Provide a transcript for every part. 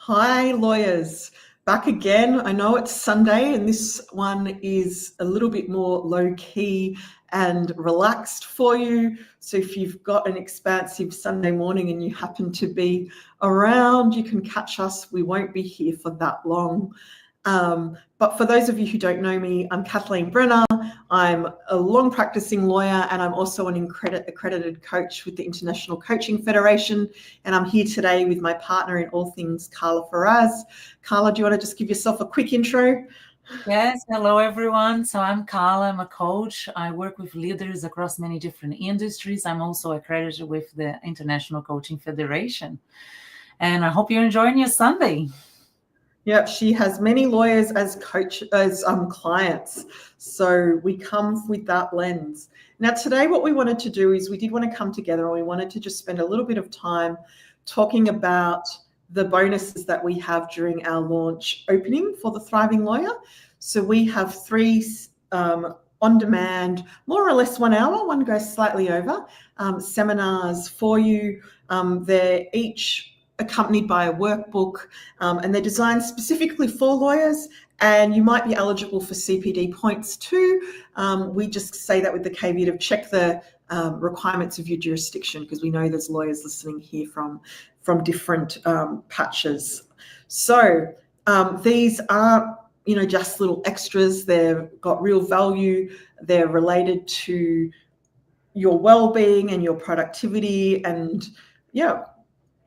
Hi, lawyers. Back again. I know it's Sunday, and this one is a little bit more low key and relaxed for you. So, if you've got an expansive Sunday morning and you happen to be around, you can catch us. We won't be here for that long. But for those of you who don't know me, I'm Kathleen Brenner. I'm a long practicing lawyer, and I'm also an accredited coach with the International Coaching Federation. And I'm here today with my partner in all things, Carla Faraz. Carla, do you want to just give yourself a quick intro? Yes, hello everyone. So I'm Carla, I'm a coach. I work with leaders across many different industries. I'm also accredited with the International Coaching Federation. And I hope you're enjoying your Sunday. Yep, she has many lawyers as clients. So we come with that lens. Now, today, what we wanted to do is we did want to come together and we wanted to just spend a little bit of time talking about the bonuses that we have during our launch opening for the Thriving Lawyer. So we have three on demand, more or less 1 hour, one goes slightly over, seminars for you. They're each accompanied by a workbook, and they're designed specifically for lawyers, and you might be eligible for CPD points too. We just say that with the caveat of check the requirements of your jurisdiction, because we know there's lawyers listening here from different patches. So these are just little extras. They've got real value. They're related to your well-being and your productivity, and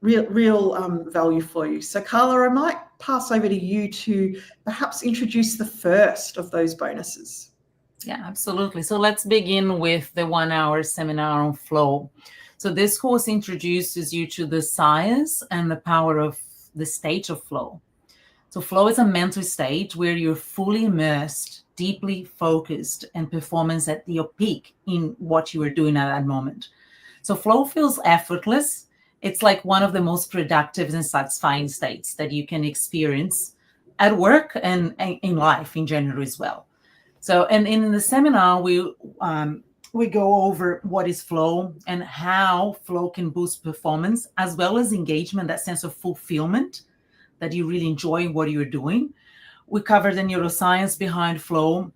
real value for you. So Carla, I might pass over to you to perhaps introduce the first of those bonuses. Yeah, absolutely. So let's begin with the 1 hour seminar on flow. So this course introduces you to the science and the power of the state of flow. So flow is a mental state where you're fully immersed, deeply focused, and performance at your peak in what you are doing at that moment. So flow feels effortless. It's like one of the most productive and satisfying states that you can experience at work and in life in general as well. So, and in the seminar, we go over what is flow and how flow can boost performance, as well as engagement, that sense of fulfillment, that you really enjoy what you're doing. We cover the neuroscience behind flow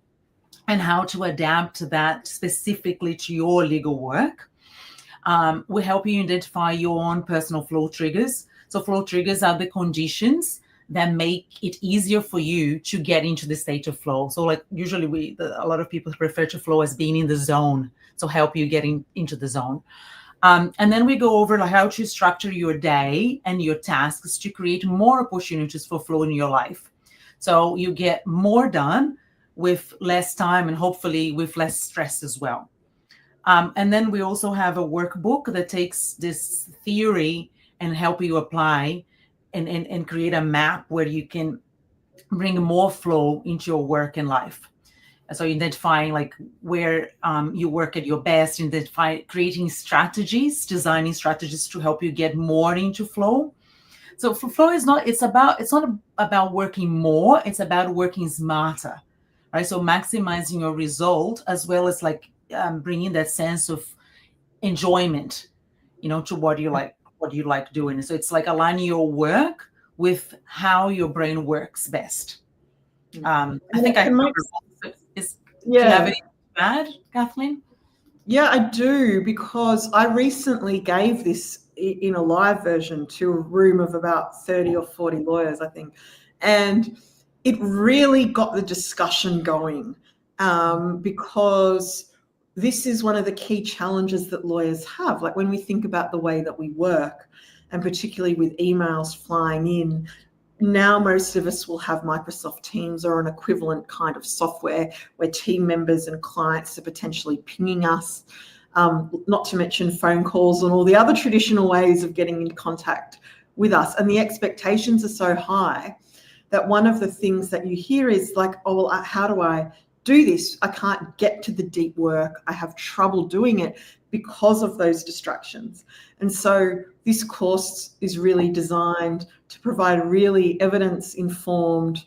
and how to adapt that specifically to your legal work. We help you identify your own personal flow triggers. So flow triggers are the conditions that make it easier for you to get into the state of flow. So like usually a lot of people refer to flow as being in the zone. So help you getting into the zone. And then we go over how to structure your day and your tasks to create more opportunities for flow in your life. So you get more done with less time and hopefully with less stress as well. And then we also have a workbook that takes this theory and help you apply and create a map where you can bring more flow into your work and life. So identifying where you work at your best, creating strategies, designing strategies to help you get more into flow. So for flow it's not about working more, it's about working smarter, right? So maximizing your result as well as bringing that sense of enjoyment, to what you like doing. So it's like aligning your work with how your brain works best. I think I covered this. Do you have anything to add, Kathleen? Yeah, I do, because I recently gave this in a live version to a room of about 30 or 40 lawyers, I think. And it really got the discussion going, because this is one of the key challenges that lawyers have. Like when we think about the way that we work, and particularly with emails flying in, now most of us will have Microsoft Teams or an equivalent kind of software where team members and clients are potentially pinging us, not to mention phone calls and all the other traditional ways of getting in contact with us. And the expectations are so high that one of the things that you hear is like, oh, well, how do I do this? I can't get to the deep work. I have trouble doing it because of those distractions. And so this course is really designed to provide really evidence-informed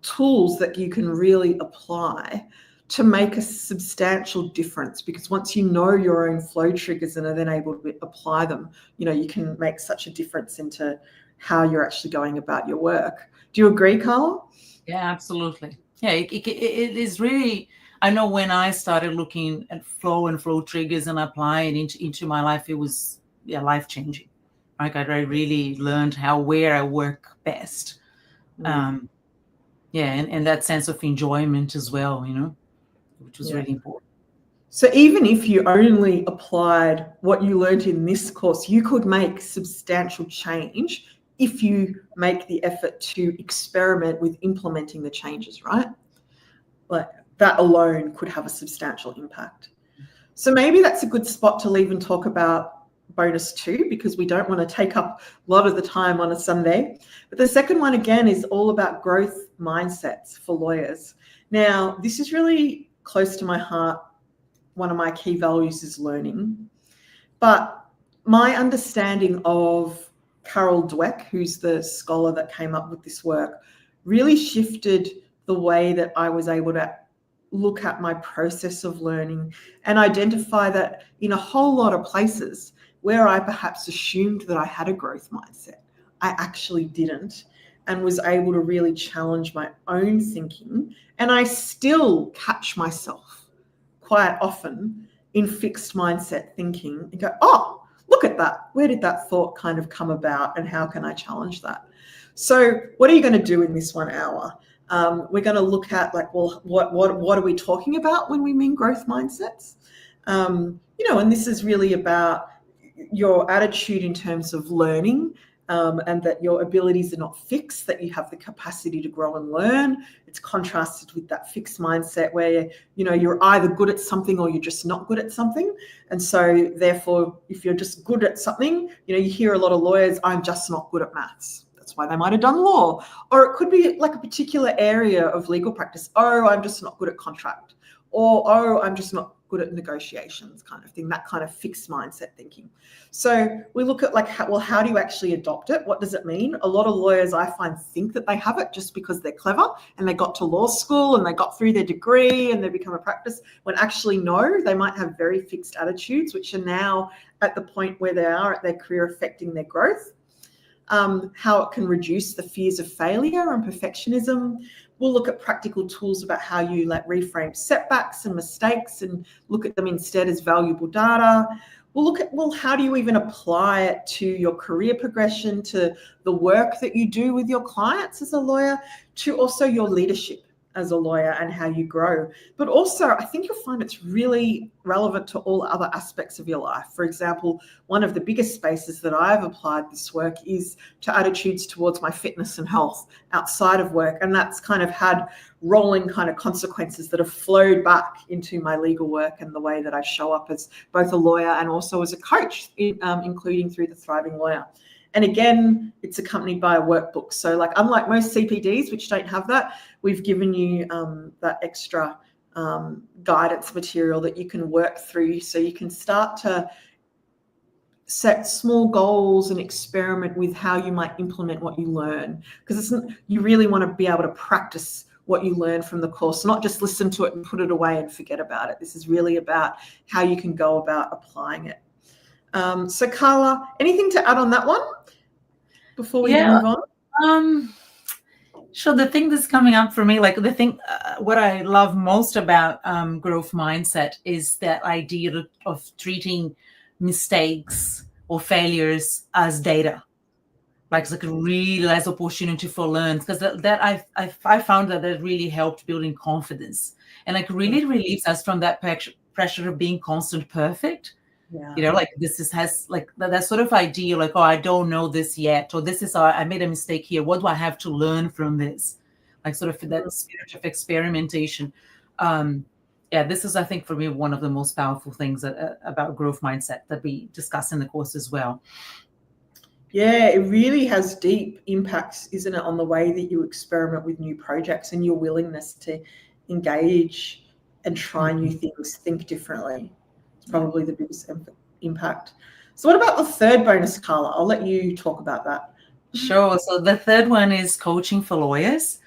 tools that you can really apply to make a substantial difference, because once you know your own flow triggers and are then able to apply them, you can make such a difference into how you're actually going about your work. Do you agree, Carla? Yeah, absolutely. Yeah, it is really, I know when I started looking at flow and flow triggers and applying it into my life, it was life-changing. Like I really learned where I work best. And that sense of enjoyment as well, which was really important. So even if you only applied what you learned in this course, you could make substantial change if you make the effort to experiment with implementing the changes, right? Like that alone could have a substantial impact. So maybe that's a good spot to leave and talk about bonus 2, because we don't want to take up a lot of the time on a Sunday. But the second one, again, is all about growth mindsets for lawyers. Now, this is really close to my heart. One of my key values is learning. But my understanding of Carol Dweck, who's the scholar that came up with this work, really shifted the way that I was able to look at my process of learning and identify that in a whole lot of places where I perhaps assumed that I had a growth mindset, I actually didn't, and was able to really challenge my own thinking. And I still catch myself quite often in fixed mindset thinking and go, oh, look at that. Where did that thought kind of come about, and how can I challenge that? So what are you going to do in this 1 hour? We're going to look at what are we talking about when we mean growth mindsets? And this is really about your attitude in terms of learning, and that your abilities are not fixed, that you have the capacity to grow and learn. It's contrasted with that fixed mindset where, you're either good at something or you're just not good at something. And so therefore, if you're just good at something, you hear a lot of lawyers, I'm just not good at maths. That's why they might have done law. Or it could be like a particular area of legal practice. Oh, I'm just not good at contract. Or, oh, I'm just not good at negotiations, kind of thing, that kind of fixed mindset thinking. So we look at how do you actually adopt it? What does it mean? A lot of lawyers, I find, think that they have it just because they're clever and they got to law school and they got through their degree and they become a practice, when actually no, they might have very fixed attitudes, which are now at the point where they are at their career affecting their growth. How it can reduce the fears of failure and perfectionism. We'll look at practical tools about how you reframe setbacks and mistakes and look at them instead as valuable data. We'll look at, how do you even apply it to your career progression, to the work that you do with your clients as a lawyer, to also your leadership as a lawyer and how you grow. But also, I think you'll find it's really relevant to all other aspects of your life. For example, one of the biggest spaces that I've applied this work is to attitudes towards my fitness and health outside of work. And that's kind of had rolling kind of consequences that have flowed back into my legal work and the way that I show up as both a lawyer and also as a coach, including through the Thriving Lawyer. And again, it's accompanied by a workbook. So unlike most CPDs, which don't have that, we've given you that extra guidance material that you can work through, so you can start to set small goals and experiment with how you might implement what you learn. Because you really want to be able to practice what you learn from the course, not just listen to it and put it away and forget about it. This is really about how you can go about applying it. So Carla, anything to add on that one before we move on? Sure. The thing that's coming up for me, what I love most about growth mindset is that idea of treating mistakes or failures as data, like a real as opportunity for learn, because that I found that really helped building confidence and really relieves us from that pressure of being constant perfect. Yeah. Has that sort of idea, oh, I don't know this yet, or I made a mistake here. What do I have to learn from this? Sort of that spirit of experimentation. This is, I think, for me, one of the most powerful things about growth mindset that we discuss in the course as well. Yeah, it really has deep impacts, isn't it, on the way that you experiment with new projects and your willingness to engage and try new things, think differently. Probably the biggest impact. So what about the third bonus, Carla? I'll let you talk about that. Sure. So the third one is coaching for lawyers.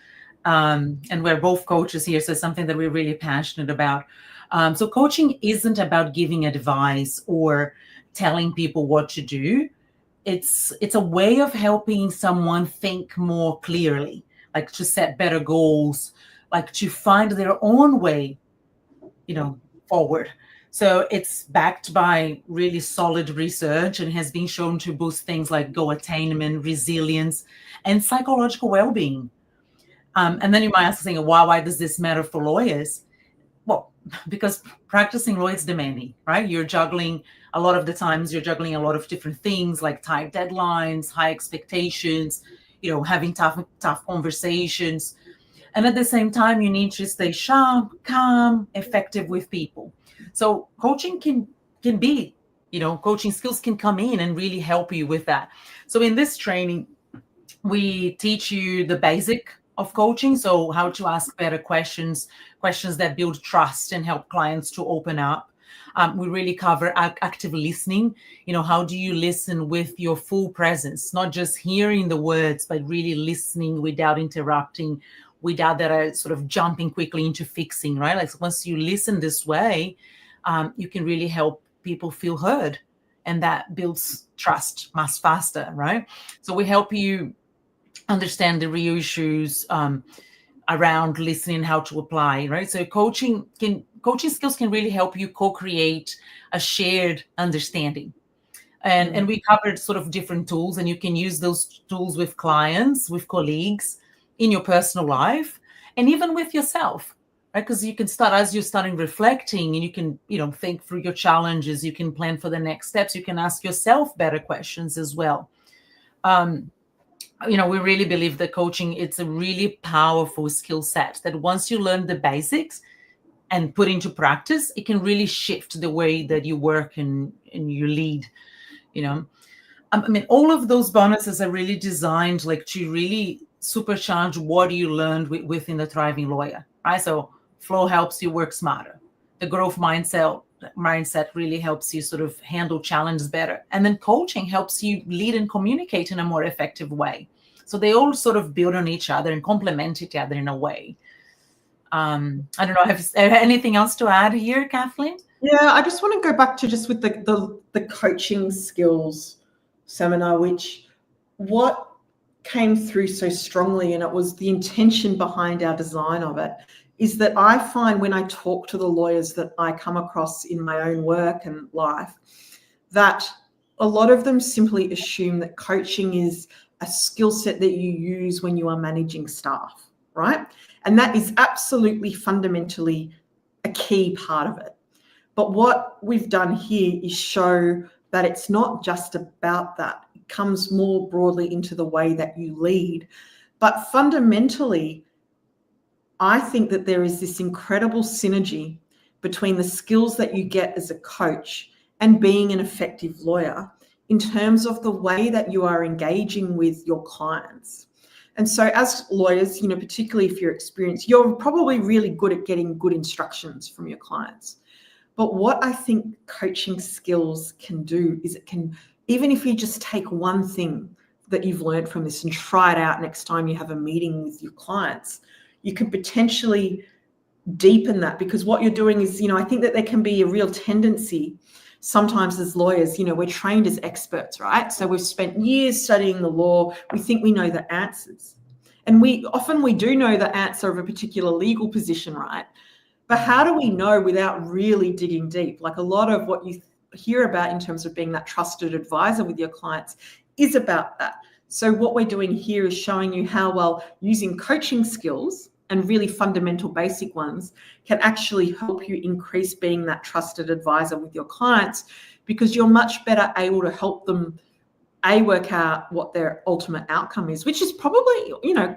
And we're both coaches here, so it's something that we're really passionate about. So coaching isn't about giving advice or telling people what to do. It's a way of helping someone think more clearly, like to set better goals, like to find their own way, forward. So it's backed by really solid research and has been shown to boost things like goal attainment, resilience, and psychological well-being. And then you might ask, saying, why does this matter for lawyers? Well, because practicing law is demanding, right? A lot of a lot of different things like tight deadlines, high expectations, having tough conversations. And at the same time, you need to stay sharp, calm, effective with people. So coaching can be, coaching skills can come in and really help you with that. So in this training, we teach you the basic of coaching. So how to ask better questions that build trust and help clients to open up. We really cover active listening. How do you listen with your full presence, not just hearing the words, but really listening without interrupting, without that sort of jumping quickly into fixing, right? Like once you listen this way, you can really help people feel heard, and that builds trust much faster, right? So we help you understand the real issues around listening, how to apply, right? So coaching skills can really help you co-create a shared understanding. And we covered sort of different tools, and you can use those tools with clients, with colleagues, in your personal life, and even with yourself, right? Because you can start, as you're starting reflecting, and you can, think through your challenges, you can plan for the next steps, you can ask yourself better questions as well. We really believe that coaching, it's a really powerful skill set that once you learn the basics and put into practice, it can really shift the way that you work and you lead, all of those bonuses are really designed like to really supercharge what you learned within the Thriving Lawyer, right? So flow helps you work smarter. The growth mindset really helps you sort of handle challenges better. And then coaching helps you lead and communicate in a more effective way. So they all sort of build on each other and complement each other in a way. I don't know, have anything else to add here, Kathleen? Yeah, I just want to go back to just with the coaching skills seminar, what came through so strongly, and it was the intention behind our design of it, is that I find when I talk to the lawyers that I come across in my own work and life, that a lot of them simply assume that coaching is a skill set that you use when you are managing staff, right? And that is absolutely fundamentally a key part of it. But what we've done here is show that it's not just about that. It comes more broadly into the way that you lead. But fundamentally, I think that there is this incredible synergy between the skills that you get as a coach and being an effective lawyer in terms of the way that you are engaging with your clients. And so as lawyers, particularly if you're experienced, you're probably really good at getting good instructions from your clients. But what I think coaching skills can do is it can, even if you just take one thing that you've learned from this and try it out next time you have a meeting with your clients, you can potentially deepen that, because what you're doing is, I think that there can be a real tendency sometimes as lawyers, we're trained as experts, right? So we've spent years studying the law. We think we know the answers. And we do know the answer of a particular legal position, right? But how do we know without really digging deep? Like a lot of what you hear about in terms of being that trusted advisor with your clients is about that. So what we're doing here is showing you how well using coaching skills and really fundamental basic ones can actually help you increase being that trusted advisor with your clients, because you're much better able to help them work out what their ultimate outcome is, which is probably,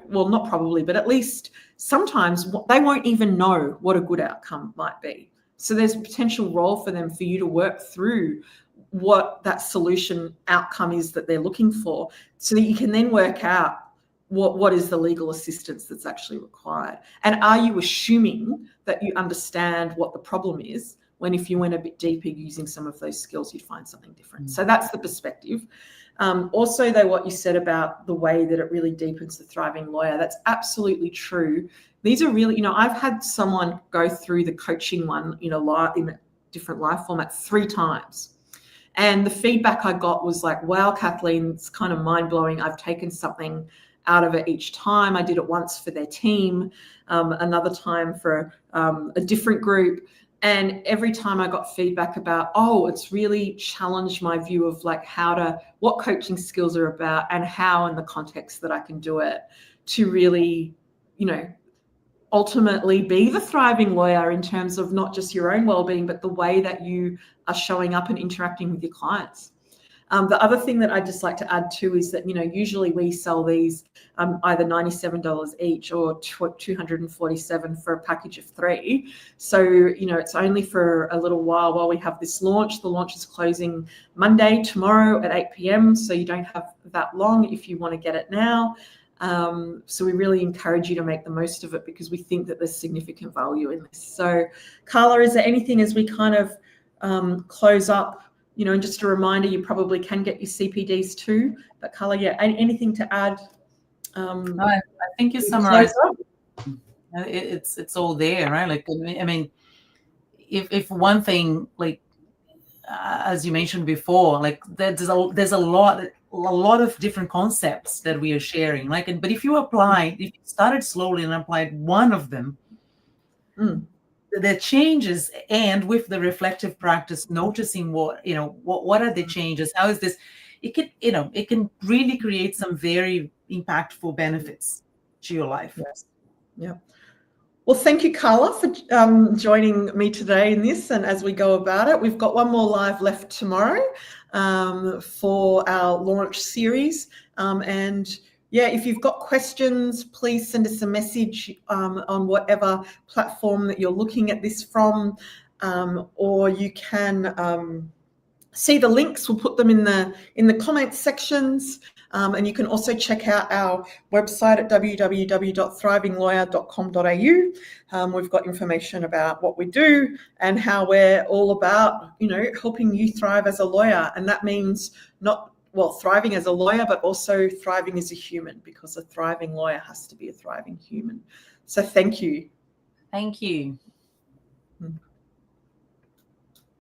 well, not probably, but at least sometimes they won't even know what a good outcome might be. So there's a potential role for you to work through what that solution outcome is that they're looking for, so that you can then work out what is the legal assistance that's actually required. And are you assuming that you understand what the problem is when if you went a bit deeper using some of those skills, you'd find something different. So that's the perspective. Also, though, what you said about the way that it really deepens the thriving lawyer, that's absolutely true. These are really, you know, I've had someone go through the coaching one in a different live format 3 times. And the feedback I got was like, wow, Kathleen, it's kind of mind-blowing. I've taken something out of it each time. I did it once for their team, another time for a different group. And every time I got feedback about, oh, it's really challenged my view of like what coaching skills are about and how in the context that I can do it to really, you know, ultimately be the thriving lawyer in terms of not just your own well-being, but the way that you are showing up and interacting with your clients. The other thing that I'd just like to add too is that, you know, usually we sell these either $97 each or $247 for a package of 3. So, you know, it's only for a little while we have this launch. The launch is closing Monday, tomorrow at 8 p.m. So you don't have that long if you want to get it now. So we really encourage you to make the most of it because we think that there's significant value in this. So Carla, is there anything as we kind of close up, you know, and just a reminder, you probably can get your CPDs too, but Carla, yeah, anything to add? No, I think you summarized it's all there, right? Like, I mean, if one thing, like, as you mentioned before, like there's a lot of different concepts that we are sharing. Like, but if you started slowly and applied one of them, the changes, and with the reflective practice, noticing what are the changes, how is this, it can really create some very impactful benefits to your life. Yes. Yeah. Well, thank you, Carla, for joining me today in this. And as we go about it, we've got one more live left tomorrow for our launch series. And yeah, if you've got questions, please send us a message on whatever platform that you're looking at this from, or you can see the links. We'll put them in the comments sections. And you can also check out our website at www.thrivinglawyer.com.au. We've got information about what we do and how we're all about, you know, helping you thrive as a lawyer. And that means thriving as a lawyer, but also thriving as a human, because a thriving lawyer has to be a thriving human. So thank you. Thank you.